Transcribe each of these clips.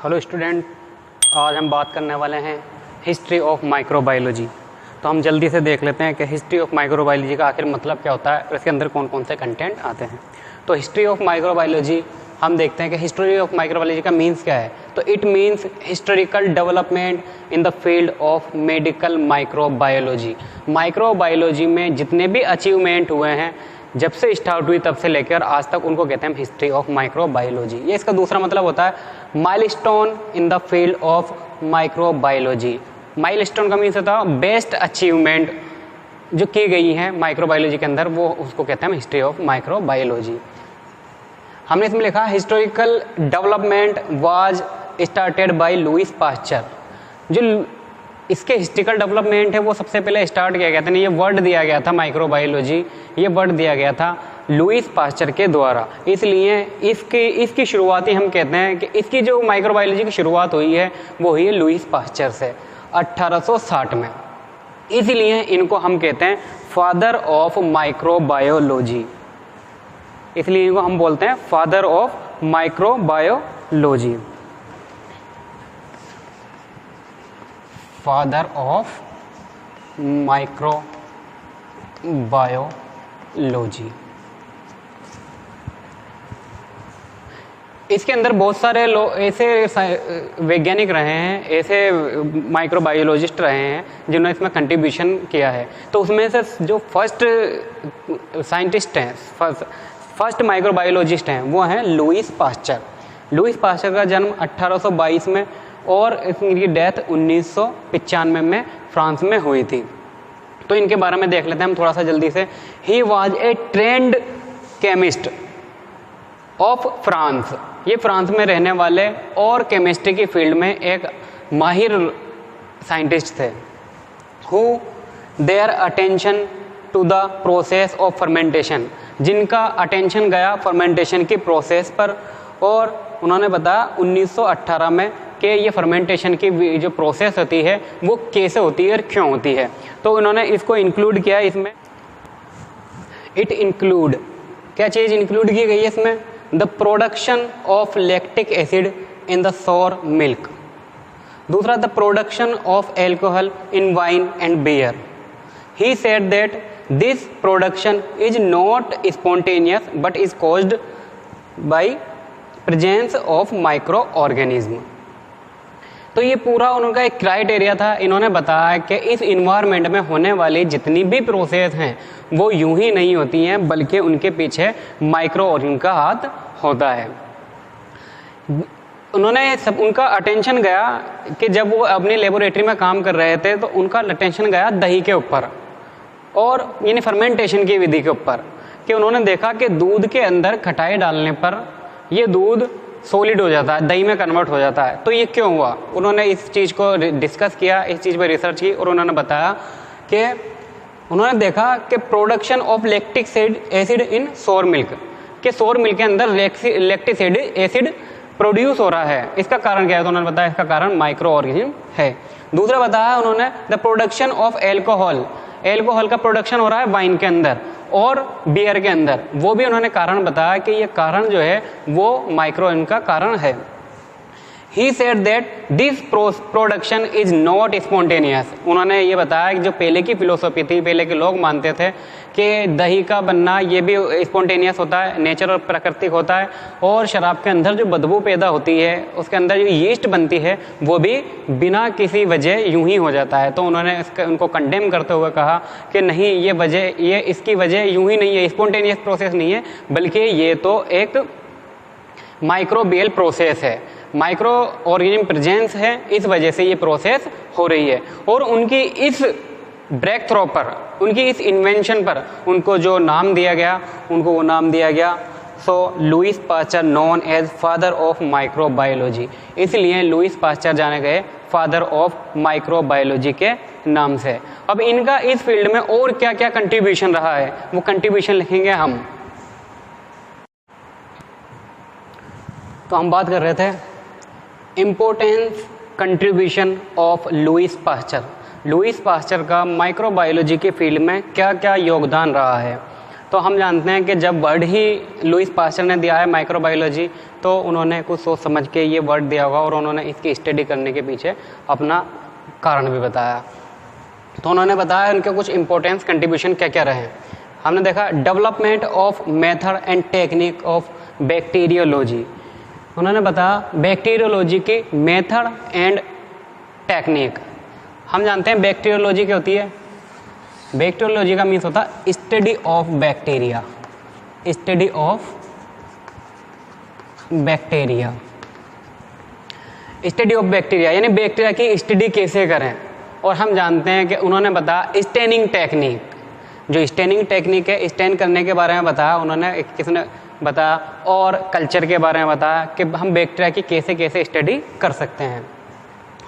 Hello student, आज हम बात करने वाले हैं हिस्ट्री ऑफ माइक्रोबायोलॉजी। तो हम जल्दी से देख लेते हैं कि हिस्ट्री ऑफ माइक्रोबायोलॉजी का आखिर मतलब क्या होता है और इसके अंदर कौन कौन से कंटेंट आते हैं। तो हिस्ट्री ऑफ माइक्रोबायोलॉजी हम देखते हैं कि हिस्ट्री ऑफ माइक्रोबायोलॉजी का मीन्स क्या है। तो it means historical development in the field of medical microbiology. Microbiology में जितने भी अचीवमेंट हुए हैं जब से स्टार्ट हुई तब से लेकर आज तक, उनको कहते हैं हिस्ट्री ऑफ माइक्रोबायोलॉजी। ये इसका दूसरा मतलब होता है milestone in the field of microbiology. Milestone का मीन्स होता है बेस्ट अचीवमेंट जो की गई है माइक्रोबायोलॉजी के अंदर, वो उसको कहते हैं हिस्ट्री ऑफ माइक्रोबायोलॉजी। हमने इसमें लिखा historical development was started by Lewis pasture. जो इसके हिस्टोरिकल डेवलपमेंट है वो सबसे पहले स्टार्ट किया गया था, ये वर्ड दिया गया था माइक्रोबायोलॉजी, ये वर्ड दिया गया था लुईस पास्चर के द्वारा। इसलिए इसकी शुरुआती हम कहते हैं कि इसकी जो माइक्रोबायोलॉजी की शुरुआत हुई है वो हुई है लुईस पास्चर से 1860 में। इसलिए इनको हम कहते हैं फादर ऑफ माइक्रोबायोलॉजी, इसलिए इनको हम बोलते हैं father of microbiology, father of microbiology. इसके अंदर बहुत सारे लोग ऐसे वैज्ञानिक रहे हैं, ऐसे माइक्रोबायोलॉजिस्ट रहे हैं जिन्होंने इसमें कंट्रीब्यूशन किया है। तो उसमें से जो फर्स्ट साइंटिस्ट हैं, फर्स्ट माइक्रोबायोलॉजिस्ट हैं वो हैं लुईस पास्चर। लुईस पास्चर का जन्म 1822 में और इनकी डेथ 1995 में फ्रांस में हुई थी। तो इनके बारे में देख लेते हैं हम थोड़ा सा जल्दी से। He was a trend chemist of France. ये फ्रांस में रहने वाले और केमिस्ट्री की फील्ड में एक माहिर साइंटिस्ट थे। Who their attention to the process of fermentation, जिनका अटेंशन गया फर्मेंटेशन की प्रोसेस पर, और उन्होंने बताया 1918 में कि ये फर्मेंटेशन की जो प्रोसेस होती है वो कैसे होती है और क्यों होती है। तो उन्होंने इसको इंक्लूड किया इसमें। इट इंक्लूड, क्या चीज़ इंक्लूड की गई है इसमें? The production of lactic acid in the sour milk. दूसरा, the production of alcohol in wine and beer. He said that this production is not spontaneous but is caused by presence of microorganism. तो ये पूरा उनका एक criteria था। इन्होंने बताया कि इस इन्वायरमेंट में होने वाली जितनी भी प्रोसेस हैं वो यूं ही नहीं होती हैं, बल्कि उनके पीछे माइक्रो ऑर्गेनिज्म का हाथ होता है। उन्होंने सब, उनका अटेंशन गया कि जब वो अपनी लेबोरेटरी में काम कर रहे थे तो उनका अटेंशन गया दही के ऊपर, और यानी फर्मेंटेशन की विधि के ऊपर, कि उन्होंने देखा कि दूध के अंदर खटाई डालने पर ये दूध सॉलिड हो जाता है, दही में कन्वर्ट हो जाता है। तो ये क्यों हुआ? उन्होंने इस चीज़ को डिस्कस किया, इस चीज़ पर रिसर्च की, और उन्होंने बताया कि उन्होंने देखा कि प्रोडक्शन ऑफ लैक्टिक एसिड इन सोर मिल्क, कि सोर मिल्क के अंदर लैक्टिक एसिड प्रोड्यूस हो रहा है। इसका कारण क्या है? तो उन्होंने बताया इसका कारण माइक्रो ऑर्गेनिज्म है। दूसरा बताया उन्होंने the production of alcohol, alcohol का प्रोडक्शन हो रहा है वाइन के अंदर और बियर के अंदर, वो भी उन्होंने कारण बताया कि ये कारण जो है वो माइक्रो का कारण है। ही said that this production is not spontaneous. उन्होंने ये बताया कि जो पहले की फिलोसॉफी थी, पहले के लोग मानते थे कि दही का बनना ये भी स्पॉन्टेनियस होता है, नेचर और प्राकृतिक होता है, और शराब के अंदर जो बदबू पैदा होती है, उसके अंदर जो यीस्ट बनती है, वो भी बिना किसी वजह यूं ही हो जाता है। तो उन्होंने उनको कंडेम करते हुए कहा कि नहीं, ये इसकी वजह यूं ही नहीं है, स्पॉन्टेनियस प्रोसेस नहीं है, बल्कि ये तो एक माइक्रोबियल प्रोसेस है, माइक्रो ऑर्गेनिज्म प्रेजेंस है, इस वजह से ये प्रोसेस हो रही है। और उनकी इस ब्रेक थ्रो पर, उनकी इस इन्वेंशन पर उनको जो नाम दिया गया, उनको वो नाम दिया गया so Louis Pasteur known as father of microbiology. इसलिए लुईस पास्चर जाने गए फादर ऑफ माइक्रोबायोलॉजी के नाम से। अब इनका इस फील्ड में और क्या क्या कंट्रीब्यूशन रहा है वो कंट्रीब्यूशन लिखेंगे हम। तो हम बात कर रहे थे importance contribution of Lewis pasture. Lewis pasture का माइक्रोबायोलॉजी के फील्ड में क्या क्या योगदान रहा है। तो हम जानते हैं कि जब वर्ड ही लुईस पास्चर ने दिया है माइक्रोबायोलॉजी, तो उन्होंने कुछ सोच समझ के ये वर्ड दिया होगा और उन्होंने इसकी स्टडी करने के पीछे अपना कारण भी बताया। तो उन्होंने बताया उनके कुछ इंपॉर्टेंस कंट्रीब्यूशन क्या क्या रहे। हमने देखा development of method and technique of bacteriology. उन्होंने बताया बैक्टीरियोलॉजी की मेथड एंड टेक्निक। हम जानते हैं बैक्टीरियोलॉजी क्या होती है। बैक्टीरियोलॉजी का मीन्स होता है study of bacteria, study of bacteria, study of bacteria यानी बैक्टीरिया की स्टडी कैसे करें। और हम जानते हैं कि उन्होंने बताया स्टेनिंग टेक्निक, जो स्टेनिंग टेक्निक है स्टेन करने के बारे में बताया उन्होंने, किसने बताया, और कल्चर के बारे में बताया कि हम बैक्टीरिया की कैसे कैसे स्टडी कर सकते हैं।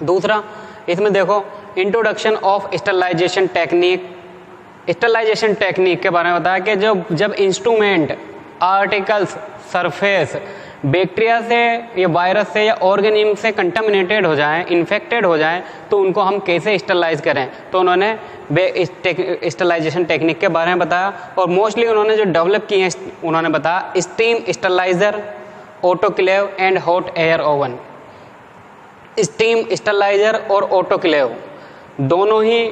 दूसरा इसमें देखो introduction of sterilization technique. Sterilization technique के बारे में बताया कि जब इंस्ट्रूमेंट, आर्टिकल्स, सरफेस बैक्टीरिया से या वायरस से या ऑर्गेनिज्म से कंटामिनेटेड हो जाएं, इन्फेक्टेड हो जाएं, तो उनको हम कैसे स्टरलाइज करें। तो उन्होंने स्टरलाइजेशन टेक्निक के बारे में बताया। और मोस्टली उन्होंने जो डेवलप किए हैं उन्होंने बताया steam steriliser, autoclave and hot air oven. Steam steriliser और ऑटोक्लेव दोनों ही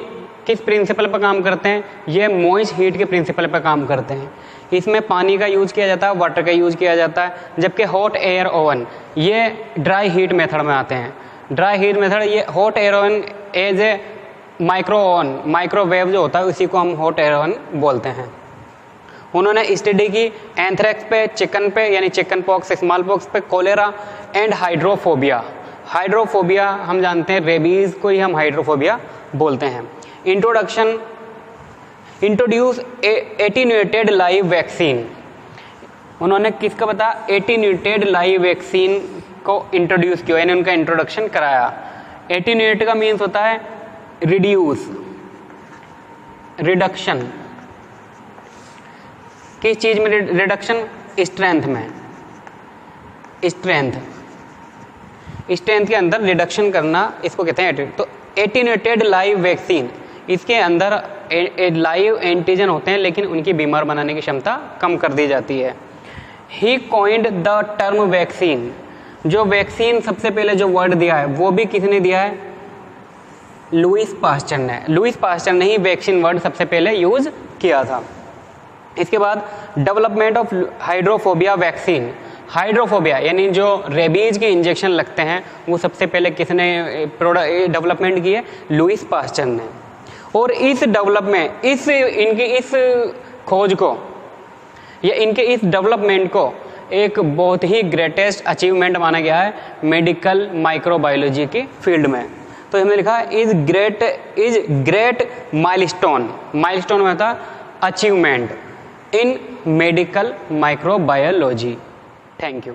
किस प्रिंसिपल पर काम करते हैं, ये मॉइस्ट हीट के प्रिंसिपल पर काम करते हैं। इसमें पानी का यूज किया जाता है, वाटर का यूज किया जाता है, जबकि हॉट एयर ओवन ये ड्राई हीट मेथड में आते हैं। ड्राई हीट मेथड, ये hot air oven as a micro oven, microwave जो होता है उसी को हम हॉट एयर ओवन बोलते हैं। उन्होंने स्टडी की एंथ्रेक्स पे, चिकन पे यानी चिकन पॉक्स, स्मॉल पॉक्स पे, कोलेरा एंड हाइड्रोफोबिया। हाइड्रोफोबिया हम जानते हैं, रेबीज को ही हम हाइड्रोफोबिया बोलते हैं। Introduce attenuated live vaccine. उन्होंने किसका बताया, एटीन्यूएटेड लाइव वैक्सीन को इंट्रोड्यूस किया, यानी उनका इंट्रोडक्शन कराया। एटीन्यूएट का मीन्स होता है रिड्यूस, रिडक्शन। किस चीज में रिडक्शन, स्ट्रेंथ में, स्ट्रेंथ के अंदर रिडक्शन करना, इसको कहते हैं। तो एटीन्यूएटेड लाइव वैक्सीन, इसके अंदर लाइव एंटीजन होते हैं लेकिन उनकी बीमार बनाने की क्षमता कम कर दी जाती है। ही कॉइंड द टर्म वैक्सीन। जो वैक्सीन सबसे पहले जो वर्ड दिया है वो भी किसने दिया है, लुईस पास्चर ने। लुईस पास्चर ने ही वैक्सीन वर्ड सबसे पहले यूज किया था। इसके बाद development of hydrophobia vaccine. Hydrophobia यानी जो रेबीज के इंजेक्शन लगते हैं वो सबसे पहले किसने डेवलपमेंट की है, लुईस पास्चर ने। और इस डेवलपमेंट, इनकी इस खोज को या इनके इस डेवलपमेंट को एक बहुत ही ग्रेटेस्ट अचीवमेंट माना गया है मेडिकल माइक्रोबायोलॉजी की फील्ड में। तो हमने लिखा इज ग्रेट माइलस्टोन। माइलस्टोन में था achievement in medical microbiology. Thank you.